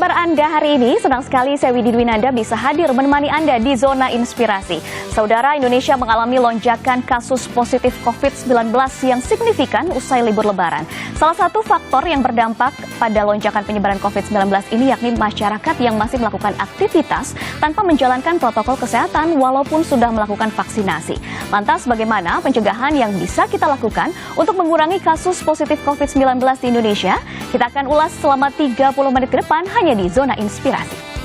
kabar Anda hari ini? Senang sekali saya Widi Dwinanda bisa hadir menemani Anda di Zona Inspirasi. Saudara, Indonesia mengalami lonjakan kasus positif COVID-19 yang signifikan usai libur Lebaran. Salah satu faktor yang berdampak pada lonjakan penyebaran COVID-19 ini yakni masyarakat yang masih melakukan aktivitas tanpa menjalankan protokol kesehatan walaupun sudah melakukan vaksinasi. Lantas bagaimana pencegahan yang bisa kita lakukan untuk mengurangi kasus positif COVID-19 di Indonesia? Kita akan ulas selama 30 menit ke depan hanya di Zona Inspirasi.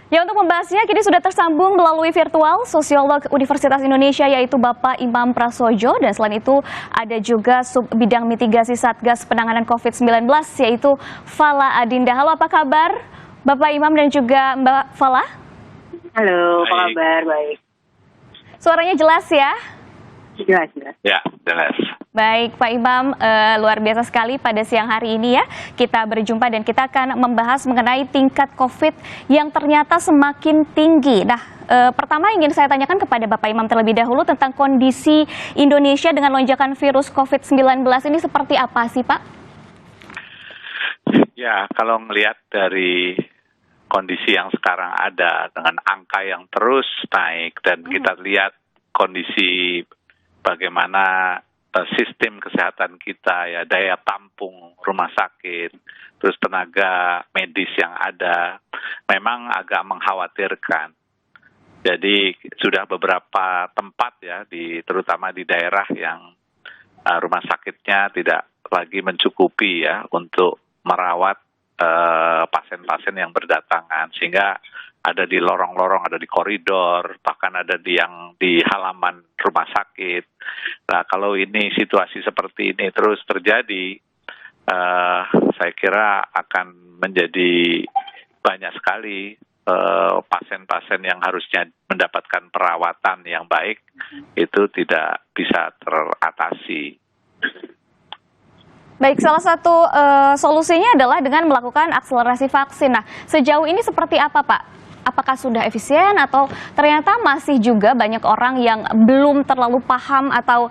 Ya, untuk membahasnya kini sudah tersambung melalui virtual sosiolog Universitas Indonesia yaitu Bapak Imam Prasojo, dan selain itu ada juga sub bidang mitigasi Satgas Penanganan COVID-19 yaitu Fala Adinda. Halo, apa kabar Bapak Imam dan juga Mbak Fala? Halo, apa kabar? Baik. Suaranya jelas ya? Jelas. Ya, jelas. Baik, Pak Imam, luar biasa sekali pada siang hari ini ya. Kita berjumpa dan kita akan membahas mengenai tingkat COVID yang ternyata semakin tinggi. Nah, pertama ingin saya tanyakan kepada Bapak Imam terlebih dahulu tentang kondisi Indonesia dengan lonjakan virus COVID-19 ini seperti apa sih, Pak? Ya, kalau melihat dari kondisi yang sekarang ada dengan angka yang terus naik dan kita lihat kondisi bagaimana sistem kesehatan kita, ya daya tampung rumah sakit, terus tenaga medis yang ada, memang agak mengkhawatirkan. Jadi sudah beberapa tempat ya, terutama di daerah yang rumah sakitnya tidak lagi mencukupi ya untuk merawat pasien-pasien yang berdatangan, sehingga ada di lorong-lorong, ada di koridor, bahkan ada di halaman rumah sakit. Nah, kalau ini situasi seperti ini terus terjadi, saya kira akan menjadi banyak sekali pasien-pasien yang harusnya mendapatkan perawatan yang baik itu tidak bisa teratasi. Baik, salah satu solusinya adalah dengan melakukan akselerasi vaksin. Nah, sejauh ini seperti apa, Pak? Apakah sudah efisien atau ternyata masih juga banyak orang yang belum terlalu paham atau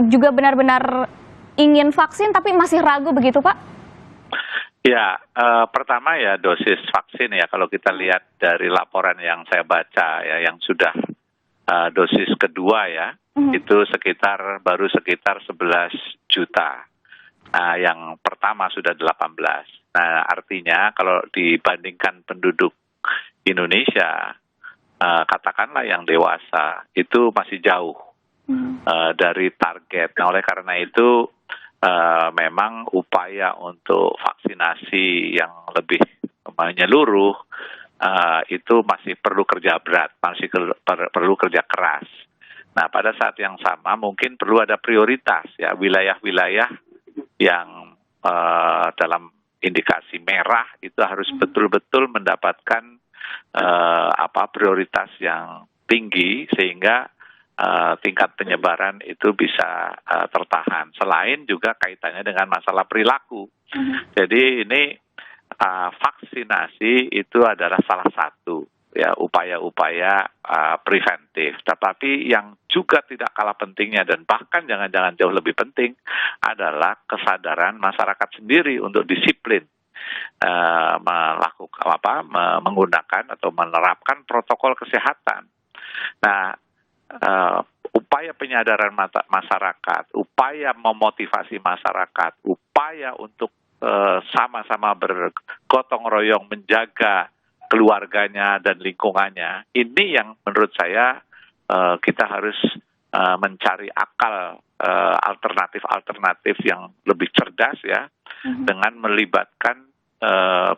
juga benar-benar ingin vaksin tapi masih ragu begitu, Pak? Ya, pertama ya dosis vaksin ya, kalau kita lihat dari laporan yang saya baca ya, yang sudah dosis kedua ya, itu baru sekitar 11 juta. Nah, yang pertama sudah 18. Nah, artinya kalau dibandingkan penduduk Indonesia, katakanlah yang dewasa, itu masih jauh dari target. Nah, oleh karena itu memang upaya untuk vaksinasi yang lebih menyeluruh itu masih perlu kerja berat, masih perlu kerja keras. Nah, pada saat yang sama mungkin perlu ada prioritas ya, wilayah-wilayah yang dalam indikasi merah itu harus betul-betul mendapatkan prioritas yang tinggi sehingga tingkat penyebaran itu bisa tertahan. Selain juga kaitannya dengan masalah perilaku. Jadi ini vaksinasi itu adalah salah satu ya upaya-upaya preventif. Tetapi yang juga tidak kalah pentingnya dan bahkan jangan-jangan jauh lebih penting adalah kesadaran masyarakat sendiri untuk disiplin menggunakan atau menerapkan protokol kesehatan. Nah, upaya penyadaran masyarakat, upaya memotivasi masyarakat, upaya untuk sama-sama bergotong royong menjaga keluarganya dan lingkungannya, ini yang menurut saya kita harus mencari akal alternatif-alternatif yang lebih cerdas ya, dengan melibatkan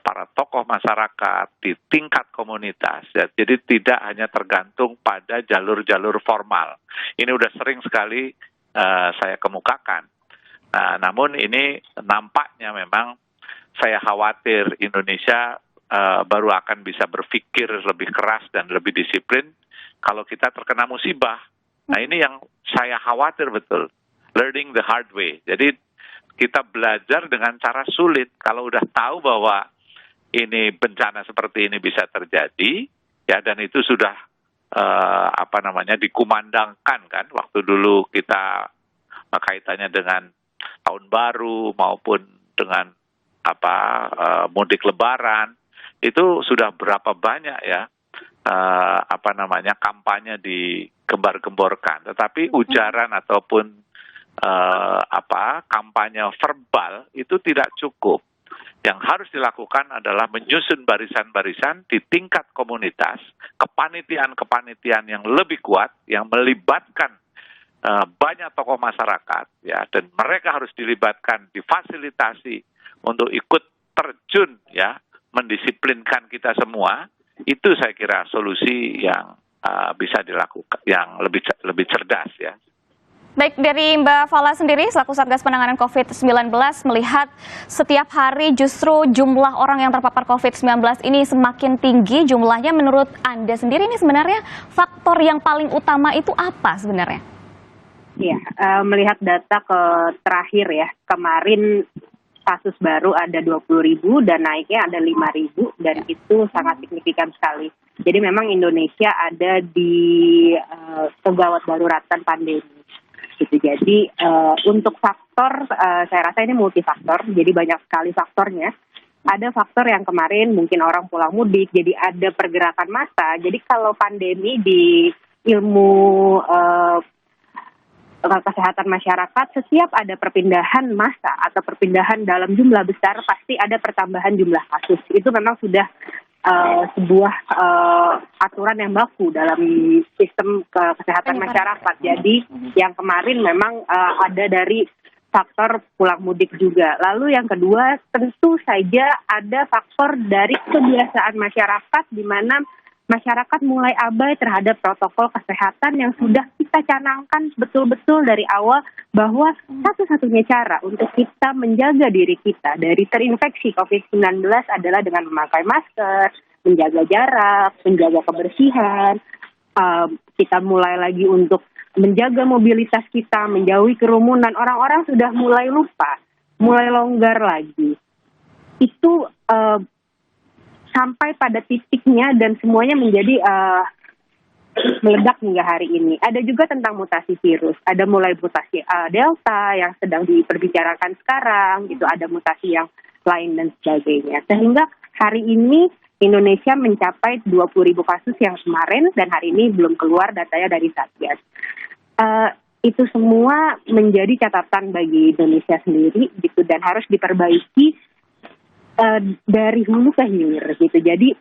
para tokoh masyarakat di tingkat komunitas ya. Jadi tidak hanya tergantung pada jalur-jalur formal. Ini udah sering sekali saya kemukakan. Nah, namun ini nampaknya memang saya khawatir Indonesia baru akan bisa berpikir lebih keras dan lebih disiplin kalau kita terkena musibah. Nah, ini yang saya khawatir betul. Learning the hard way. Jadi kita belajar dengan cara sulit. Kalau udah tahu bahwa ini bencana seperti ini bisa terjadi, ya, dan itu sudah dikumandangkan kan waktu dulu kita kaitannya dengan tahun baru maupun dengan mudik lebaran, itu sudah berapa banyak ya kampanye digembar-gemborkan, tetapi ujaran ataupun kampanye verbal itu tidak cukup. Yang harus dilakukan adalah menyusun barisan-barisan di tingkat komunitas, kepanitiaan-kepanitiaan yang lebih kuat, yang melibatkan banyak tokoh masyarakat, ya, dan mereka harus dilibatkan, difasilitasi untuk ikut terjun, ya, mendisiplinkan kita semua. Itu saya kira solusi yang bisa dilakukan, yang lebih cerdas, ya. Baik, dari Mbak Fala sendiri, selaku Satgas Penanganan COVID-19, melihat setiap hari justru jumlah orang yang terpapar COVID-19 ini semakin tinggi jumlahnya. Menurut Anda sendiri ini sebenarnya faktor yang paling utama itu apa sebenarnya? Ya, melihat data terakhir ya, kemarin kasus baru ada 20.000 dan naiknya ada 5.000 dan itu sangat signifikan sekali. Jadi memang Indonesia ada di kegawat daruratan pandemi. Gitu. Jadi untuk faktor, saya rasa ini multifaktor, jadi banyak sekali faktornya. Ada faktor yang kemarin mungkin orang pulang mudik, jadi ada pergerakan massa. Jadi kalau pandemi di ilmu kesehatan masyarakat, setiap ada perpindahan massa atau perpindahan dalam jumlah besar, pasti ada pertambahan jumlah kasus. Itu memang sudah sebuah aturan yang baku dalam sistem kesehatan masyarakat. Jadi yang kemarin memang ada dari faktor pulang mudik juga. Lalu yang kedua tentu saja ada faktor dari kebiasaan masyarakat di mana masyarakat mulai abai terhadap protokol kesehatan yang sudah kita canangkan betul-betul dari awal bahwa satu-satunya cara untuk kita menjaga diri kita dari terinfeksi COVID-19 adalah dengan memakai masker, menjaga jarak, menjaga kebersihan. Kita mulai lagi untuk menjaga mobilitas kita, menjauhi kerumunan. Orang-orang sudah mulai lupa, mulai longgar lagi. Itu sampai pada titiknya dan semuanya menjadi meledak hingga hari ini. Ada juga tentang mutasi virus. Ada mulai mutasi Delta yang sedang diperbicarakan sekarang, gitu. Ada mutasi yang lain dan sebagainya. Sehingga hari ini Indonesia mencapai 20.000 kasus yang kemarin dan hari ini belum keluar datanya dari Satgas. Itu semua menjadi catatan bagi Indonesia sendiri, gitu, dan harus diperbaiki dari hulu ke hilir, gitu. Jadi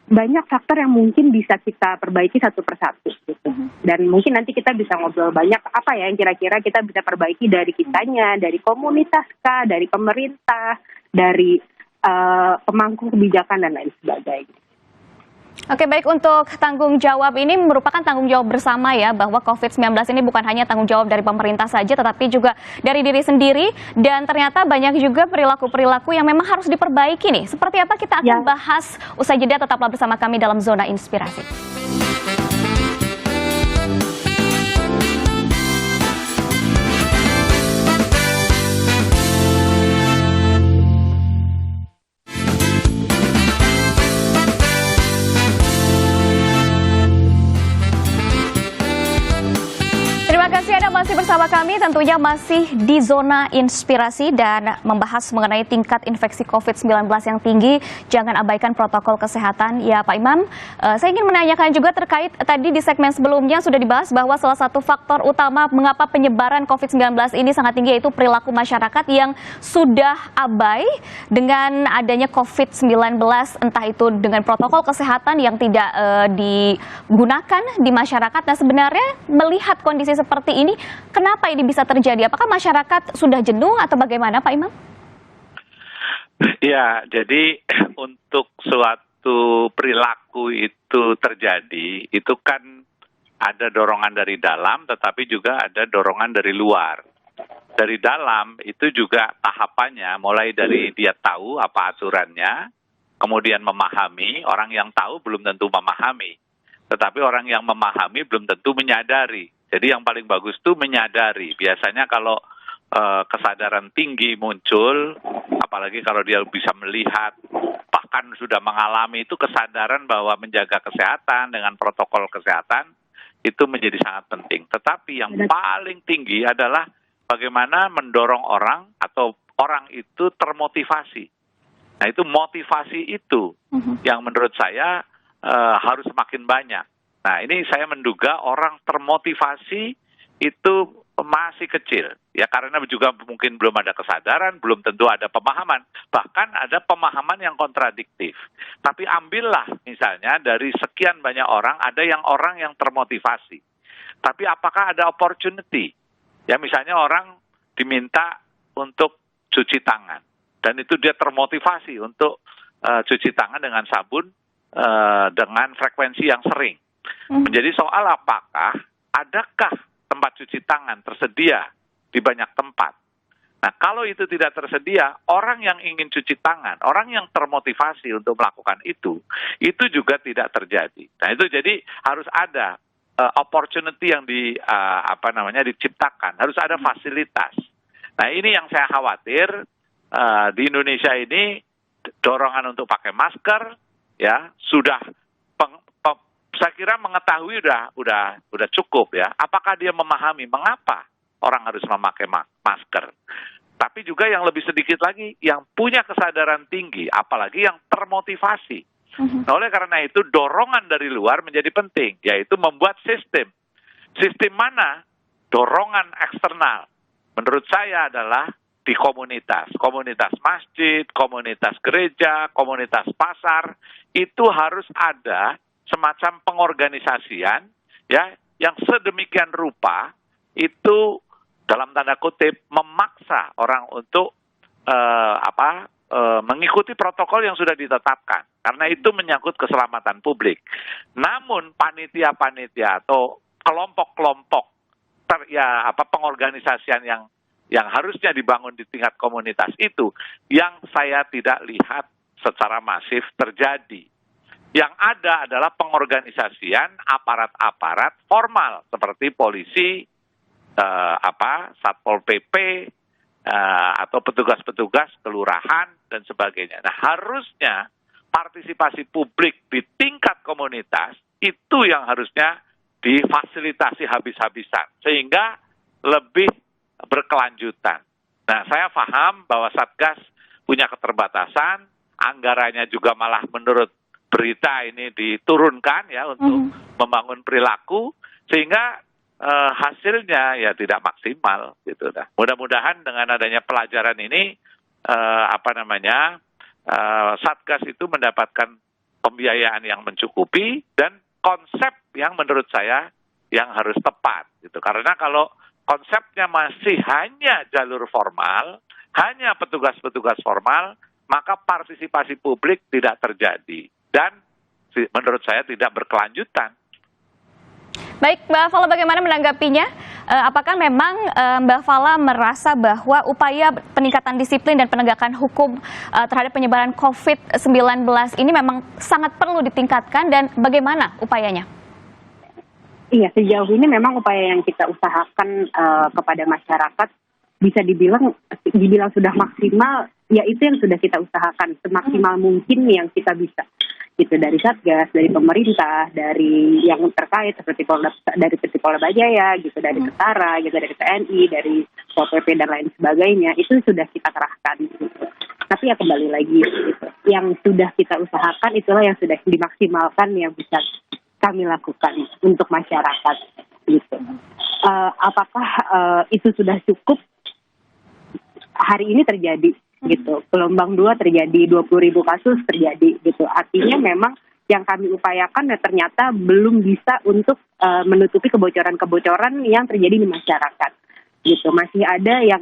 banyak faktor yang mungkin bisa kita perbaiki satu persatu, gitu. Dan mungkin nanti kita bisa ngobrol banyak apa ya yang kira-kira kita bisa perbaiki dari kitanya, dari komunitas kah, dari pemerintah, dari pemangku kebijakan dan lain sebagainya. Oke, baik, untuk tanggung jawab ini merupakan tanggung jawab bersama ya, bahwa COVID-19 ini bukan hanya tanggung jawab dari pemerintah saja, tetapi juga dari diri sendiri, dan ternyata banyak juga perilaku-perilaku yang memang harus diperbaiki nih. Seperti apa kita akan bahas usai jeda, tetaplah bersama kami dalam Zona Inspirasi. Terima kasih Anda masih bersama kami, tentunya masih di Zona Inspirasi dan membahas mengenai tingkat infeksi COVID-19 yang tinggi. Jangan abaikan protokol kesehatan. Ya Pak Imam, saya ingin menanyakan juga terkait tadi di segmen sebelumnya sudah dibahas bahwa salah satu faktor utama mengapa penyebaran COVID-19 ini sangat tinggi yaitu perilaku masyarakat yang sudah abai dengan adanya COVID-19, entah itu dengan protokol kesehatan yang tidak digunakan di masyarakat. Nah, sebenarnya melihat kondisi seperti ini, kenapa ini bisa terjadi? Apakah masyarakat sudah jenuh atau bagaimana, Pak Imam? Ya, jadi untuk suatu perilaku itu terjadi, itu kan ada dorongan dari dalam, tetapi juga ada dorongan dari luar. Dari dalam itu juga tahapannya, mulai dari dia tahu apa aturannya, kemudian memahami. Orang yang tahu belum tentu memahami, tetapi orang yang memahami belum tentu menyadari. Jadi yang paling bagus itu menyadari. Biasanya kalau kesadaran tinggi muncul, apalagi kalau dia bisa melihat, bahkan bahkan sudah mengalami itu kesadaran bahwa menjaga kesehatan dengan protokol kesehatan itu menjadi sangat penting. Tetapi yang paling tinggi adalah bagaimana mendorong orang atau orang itu termotivasi. Nah, itu motivasi itu yang menurut saya harus semakin banyak. Nah, ini saya menduga orang termotivasi itu masih kecil, ya, karena juga mungkin belum ada kesadaran, belum tentu ada pemahaman, bahkan ada pemahaman yang kontradiktif. Tapi ambillah misalnya dari sekian banyak orang, ada orang yang termotivasi. Tapi apakah ada opportunity? Ya, misalnya orang diminta untuk cuci tangan, dan itu dia termotivasi untuk cuci tangan dengan sabun dengan frekuensi yang sering. Menjadi soal apakah adakah tempat cuci tangan tersedia di banyak tempat. Nah, kalau itu tidak tersedia, orang yang ingin cuci tangan, orang yang termotivasi untuk melakukan itu juga tidak terjadi. Nah, itu jadi harus ada opportunity yang diciptakan, harus ada fasilitas. Nah, ini yang saya khawatir di Indonesia ini, dorongan untuk pakai masker, ya sudah. Saya kira mengetahui udah cukup, ya. Apakah dia memahami mengapa orang harus memakai masker? Tapi juga yang lebih sedikit lagi yang punya kesadaran tinggi, apalagi yang termotivasi. Nah, oleh karena itu dorongan dari luar menjadi penting, yaitu membuat sistem. Sistem mana? Dorongan eksternal. Menurut saya adalah di komunitas masjid, komunitas gereja, komunitas pasar, itu harus ada semacam pengorganisasian, ya, yang sedemikian rupa itu dalam tanda kutip memaksa orang untuk mengikuti protokol yang sudah ditetapkan, karena itu menyangkut keselamatan publik. Namun panitia-panitia atau kelompok-kelompok pengorganisasian yang harusnya dibangun di tingkat komunitas itu yang saya tidak lihat secara masif terjadi. Yang ada adalah pengorganisasian aparat-aparat formal seperti polisi, Satpol PP, atau petugas-petugas kelurahan dan sebagainya. Nah, harusnya partisipasi publik di tingkat komunitas itu yang harusnya difasilitasi habis-habisan sehingga lebih berkelanjutan. Nah, saya paham bahwa Satgas punya keterbatasan, anggarannya juga malah menurut berita ini diturunkan, ya, untuk membangun perilaku, sehingga hasilnya ya tidak maksimal gitu. Nah, mudah-mudahan dengan adanya pelajaran ini Satgas itu mendapatkan pembiayaan yang mencukupi dan konsep yang menurut saya yang harus tepat gitu. Karena kalau konsepnya masih hanya jalur formal, hanya petugas-petugas formal, maka partisipasi publik tidak terjadi dan menurut saya tidak berkelanjutan. Baik, Mbak Fala, bagaimana menanggapinya? Apakah memang Mbak Fala merasa bahwa upaya peningkatan disiplin dan penegakan hukum terhadap penyebaran COVID-19 ini memang sangat perlu ditingkatkan dan bagaimana upayanya? Iya, sejauh ini memang upaya yang kita usahakan kepada masyarakat bisa dibilang sudah maksimal, ya itu yang sudah kita usahakan semaksimal mungkin yang kita bisa. Gitu, dari Satgas, dari pemerintah, dari yang terkait seperti Polda Bajaya, gitu, dari Tentara, gitu, dari TNI, dari Pol PP dan lain sebagainya, itu sudah kita kerahkan. Gitu. Tapi ya kembali lagi, gitu, yang sudah kita usahakan itulah yang sudah dimaksimalkan yang bisa kami lakukan untuk masyarakat. Gitu. Apakah itu sudah cukup? Hari ini terjadi. Gitu, gelombang 2 terjadi, 20.000 kasus terjadi, gitu. Artinya memang yang kami upayakan ternyata belum bisa untuk menutupi kebocoran-kebocoran yang terjadi di masyarakat, gitu. Masih ada yang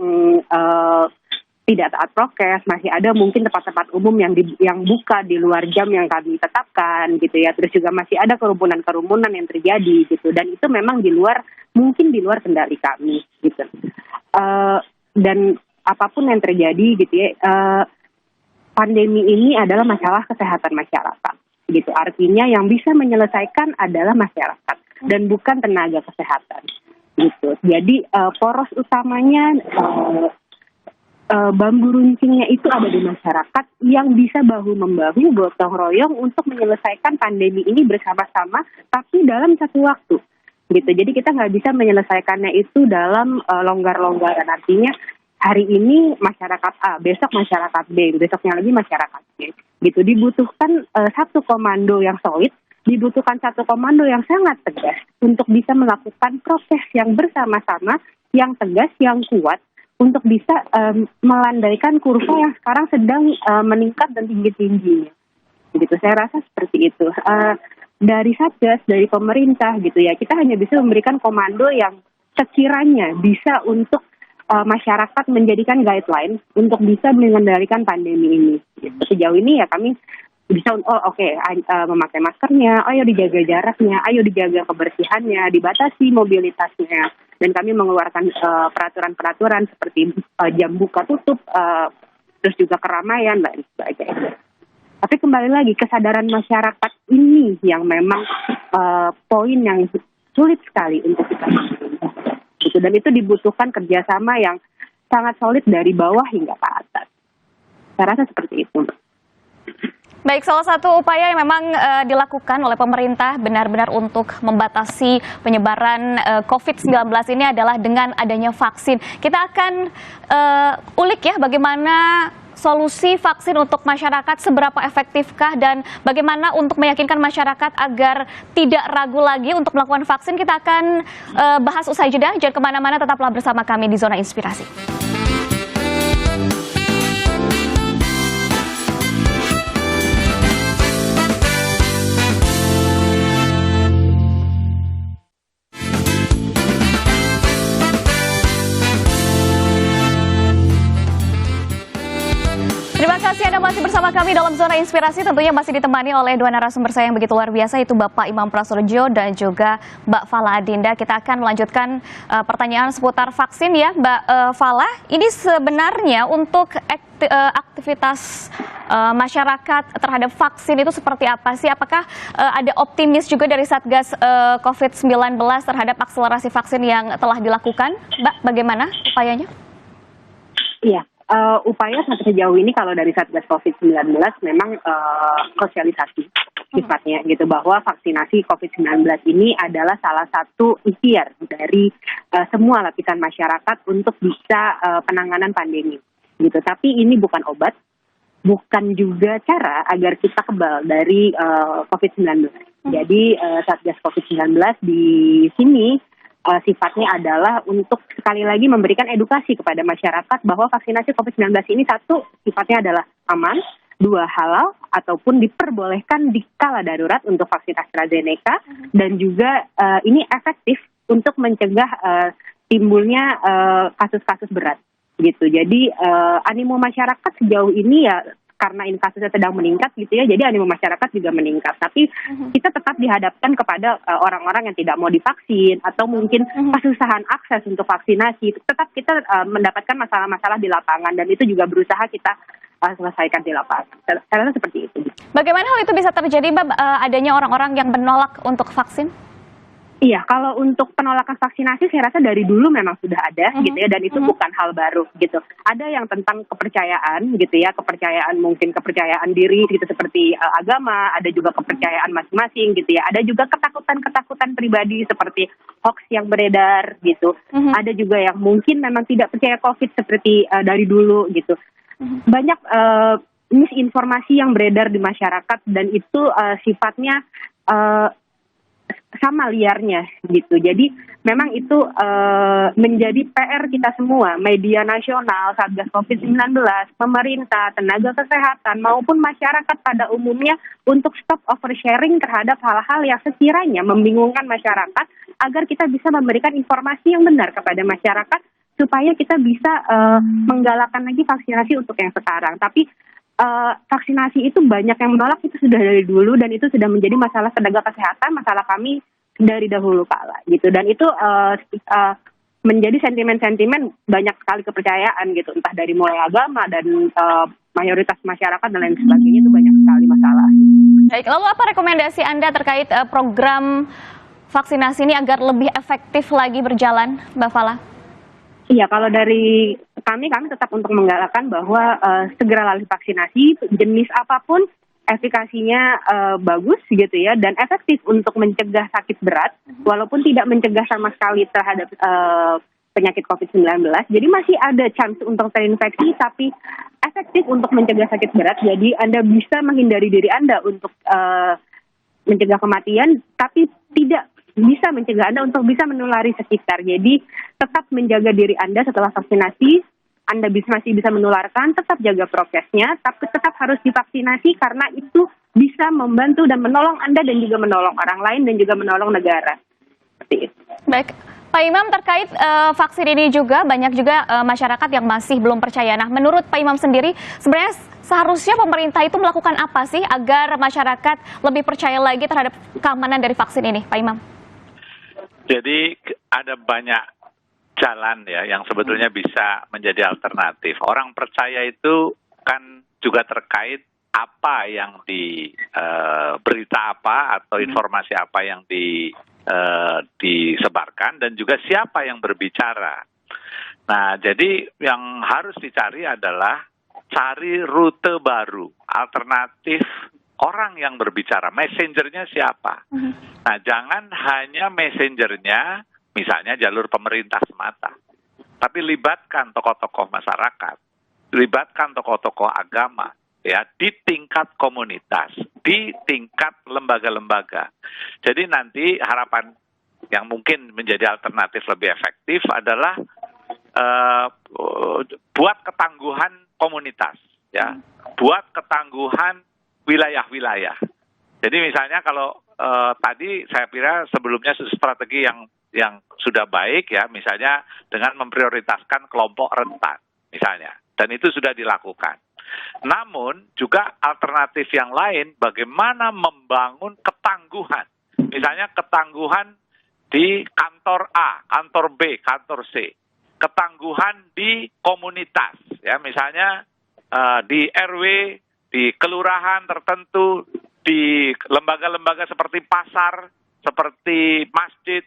tidak taat prokes, masih ada mungkin tempat-tempat umum yang buka di luar jam yang kami tetapkan, gitu ya. Terus juga masih ada kerumunan-kerumunan yang terjadi, gitu. Dan itu memang mungkin di luar kendali kami, gitu. Dan apapun yang terjadi, gitu ya, pandemi ini adalah masalah kesehatan masyarakat, gitu. Artinya yang bisa menyelesaikan adalah masyarakat dan bukan tenaga kesehatan, gitu. Jadi poros utamanya bambu runcingnya itu ada di masyarakat yang bisa bahu-membahu, gotong royong untuk menyelesaikan pandemi ini bersama-sama, tapi dalam satu waktu. Gitu. Jadi kita nggak bisa menyelesaikannya itu dalam longgar-longgaran. Artinya hari ini masyarakat A, besok masyarakat B, besoknya lagi masyarakat C. Gitu. Dibutuhkan satu komando yang solid, dibutuhkan satu komando yang sangat tegas untuk bisa melakukan proses yang bersama-sama, yang tegas, yang kuat, untuk bisa melandaikan kurva yang sekarang sedang meningkat dan tinggi-tingginya. Gitu. Saya rasa seperti itu. Dari Satgas, dari pemerintah gitu ya, kita hanya bisa memberikan komando yang sekiranya bisa untuk masyarakat menjadikan guideline untuk bisa mengendalikan pandemi ini. Gitu. Sejauh ini ya kami bisa, memakai maskernya, ayo dijaga jaraknya, ayo dijaga kebersihannya, dibatasi mobilitasnya. Dan kami mengeluarkan peraturan-peraturan seperti jam buka tutup, terus juga keramaian, dan sebagainya. Tapi kembali lagi, kesadaran masyarakat ini yang memang poin yang sulit sekali untuk kita lakukan. Gitu. Dan itu dibutuhkan kerjasama yang sangat solid dari bawah hingga ke atas. Saya rasa seperti itu. Baik, salah satu upaya yang memang dilakukan oleh pemerintah benar-benar untuk membatasi penyebaran COVID-19 ini adalah dengan adanya vaksin. Kita akan ulik ya bagaimana solusi vaksin untuk masyarakat, seberapa efektifkah dan bagaimana untuk meyakinkan masyarakat agar tidak ragu lagi untuk melakukan vaksin. Kita akan bahas usai jeda. Jangan kemana-mana, tetaplah bersama kami di Zona Inspirasi. Terima kasih Anda masih bersama kami dalam Zona Inspirasi, tentunya masih ditemani oleh dua narasumber saya yang begitu luar biasa, yaitu Bapak Imam Prasoedjo dan juga Mbak Fala Adinda. Kita akan melanjutkan pertanyaan seputar vaksin ya, Mbak Fala. Ini sebenarnya untuk aktivitas masyarakat terhadap vaksin itu seperti apa sih? Apakah ada optimis juga dari Satgas COVID-19 terhadap akselerasi vaksin yang telah dilakukan? Mbak, bagaimana upayanya? Iya. Upaya sampai sejauh ini kalau dari Satgas COVID-19 memang sosialisasi sifatnya gitu, bahwa vaksinasi COVID-19 ini adalah salah satu ikhtiar dari semua lapisan masyarakat untuk bisa penanganan pandemi gitu. Tapi ini bukan obat, bukan juga cara agar kita kebal dari COVID-19. Jadi Satgas COVID-19 di sini sifatnya adalah untuk sekali lagi memberikan edukasi kepada masyarakat bahwa vaksinasi COVID-19 ini satu, sifatnya adalah aman, dua, halal, ataupun diperbolehkan di kala darurat untuk vaksin AstraZeneca, dan juga ini efektif untuk mencegah timbulnya kasus-kasus berat. Gitu. Jadi animo masyarakat sejauh ini ya, karena ini kasusnya sedang meningkat gitu ya, jadi animo masyarakat juga meningkat. Tapi kita tetap dihadapkan kepada orang-orang yang tidak mau divaksin atau mungkin kesusahan akses untuk vaksinasi. Tetap kita mendapatkan masalah-masalah di lapangan, dan itu juga berusaha kita selesaikan di lapangan. Saya rasa seperti itu. Bagaimana hal itu bisa terjadi, Mbak, adanya orang-orang yang menolak untuk vaksin? Iya, kalau untuk penolakan vaksinasi saya rasa dari dulu memang sudah ada gitu ya, dan itu bukan hal baru gitu. Ada yang tentang kepercayaan gitu ya, mungkin kepercayaan diri gitu seperti agama, ada juga kepercayaan masing-masing gitu ya. Ada juga ketakutan pribadi seperti hoax yang beredar gitu. Ada juga yang mungkin memang tidak percaya COVID seperti dari dulu gitu. Banyak misinformasi yang beredar di masyarakat, dan itu sifatnya sama liarnya gitu. Jadi memang itu menjadi PR kita semua, media nasional, Satgas COVID-19, pemerintah, tenaga kesehatan, maupun masyarakat pada umumnya untuk stop oversharing terhadap hal-hal yang sekiranya membingungkan masyarakat, agar kita bisa memberikan informasi yang benar kepada masyarakat supaya kita bisa menggalakkan lagi vaksinasi untuk yang sekarang. Tapi vaksinasi itu banyak yang menolak, itu sudah dari dulu, dan itu sudah menjadi masalah tenaga kesehatan, masalah kami dari dahulu kala gitu. Dan itu menjadi sentimen-sentimen banyak sekali kepercayaan gitu, entah dari mulai agama dan mayoritas masyarakat dan lain sebagainya, itu banyak sekali masalah. Baik, lalu apa rekomendasi Anda terkait program vaksinasi ini agar lebih efektif lagi berjalan, Mbak Fala? Iya, kalau dari kami tetap untuk menggalakkan bahwa segeralah divaksinasi, jenis apapun efikasinya bagus gitu ya, dan efektif untuk mencegah sakit berat, walaupun tidak mencegah sama sekali terhadap penyakit COVID-19. Jadi masih ada chance untuk terinfeksi, tapi efektif untuk mencegah sakit berat. Jadi Anda bisa menghindari diri Anda untuk mencegah kematian, tapi tidak bisa mencegah Anda untuk bisa menulari sekitar. Jadi tetap menjaga diri Anda setelah vaksinasi. Anda masih bisa menularkan, tetap jaga prokesnya, tapi tetap harus divaksinasi karena itu bisa membantu dan menolong Anda dan juga menolong orang lain dan juga menolong negara. Seperti itu. Baik, Pak Imam, terkait vaksin ini juga banyak juga masyarakat yang masih belum percaya. Nah, menurut Pak Imam sendiri, sebenarnya seharusnya pemerintah itu melakukan apa sih agar masyarakat lebih percaya lagi terhadap keamanan dari vaksin ini, Pak Imam? Jadi ada banyak jalan ya yang sebetulnya bisa menjadi alternatif. Orang percaya itu kan juga terkait apa yang di berita apa atau informasi apa yang disebarkan dan juga siapa yang berbicara. Nah, jadi yang harus dicari adalah cari rute baru, alternatif orang yang berbicara, messengernya siapa. Nah, jangan hanya messengernya misalnya jalur pemerintah semata, tapi libatkan tokoh-tokoh masyarakat, libatkan tokoh-tokoh agama, ya, di tingkat komunitas, di tingkat lembaga-lembaga. Jadi nanti harapan yang mungkin menjadi alternatif lebih efektif adalah buat ketangguhan komunitas, ya, buat ketangguhan wilayah-wilayah. Jadi misalnya kalau tadi saya kira sebelumnya strategi yang sudah baik ya, misalnya dengan memprioritaskan kelompok rentan misalnya, dan itu sudah dilakukan. Namun juga alternatif yang lain bagaimana membangun ketangguhan, misalnya ketangguhan di kantor A, kantor B, kantor C, ketangguhan di komunitas ya, misalnya di RW, di kelurahan tertentu, di lembaga-lembaga seperti pasar, seperti masjid,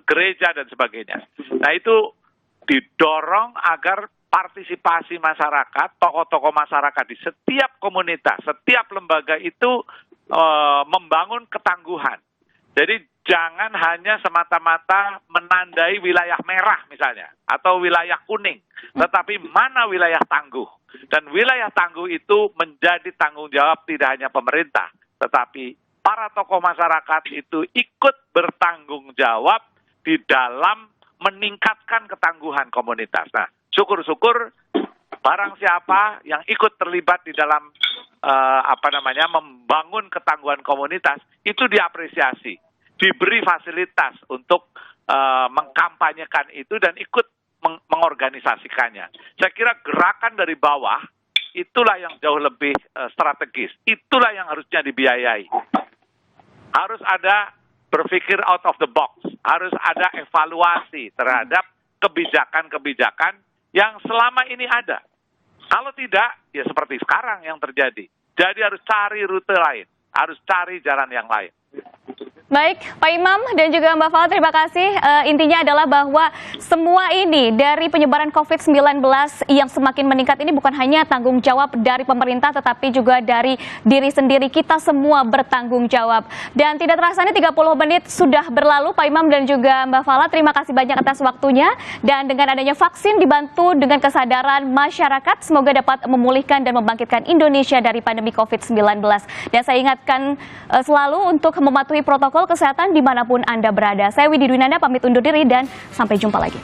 gereja dan sebagainya. Nah, itu didorong agar partisipasi masyarakat, tokoh-tokoh masyarakat di setiap komunitas, setiap lembaga itu membangun ketangguhan. Jadi jangan hanya semata-mata menandai wilayah merah misalnya atau wilayah kuning, tetapi mana wilayah tangguh. Dan wilayah tangguh itu menjadi tanggung jawab tidak hanya pemerintah, tetapi para tokoh masyarakat itu ikut bertanggung jawab di dalam meningkatkan ketangguhan komunitas. Nah, syukur-syukur barang siapa yang ikut terlibat di dalam membangun ketangguhan komunitas itu diapresiasi, diberi fasilitas untuk mengkampanyekan itu dan ikut mengorganisasikannya. Saya kira gerakan dari bawah itulah yang jauh lebih strategis, itulah yang harusnya dibiayai. Harus ada berpikir out of the box, harus ada evaluasi terhadap kebijakan-kebijakan yang selama ini ada. Kalau tidak, ya seperti sekarang yang terjadi. Jadi harus cari rute lain, harus cari jalan yang lain. Baik, Pak Imam dan juga Mbak Fala, terima kasih. Intinya adalah bahwa semua ini dari penyebaran COVID-19 yang semakin meningkat ini bukan hanya tanggung jawab dari pemerintah, tetapi juga dari diri sendiri. Kita semua bertanggung jawab. Dan tidak terasa ini 30 menit sudah berlalu, Pak Imam dan juga Mbak Fala. Terima kasih banyak atas waktunya. Dan dengan adanya vaksin dibantu dengan kesadaran masyarakat, semoga dapat memulihkan dan membangkitkan Indonesia dari pandemi COVID-19. Dan saya ingatkan selalu untuk mematuhi protokol kesehatan dimanapun Anda berada. Saya Widi Dwinanda pamit undur diri dan sampai jumpa lagi.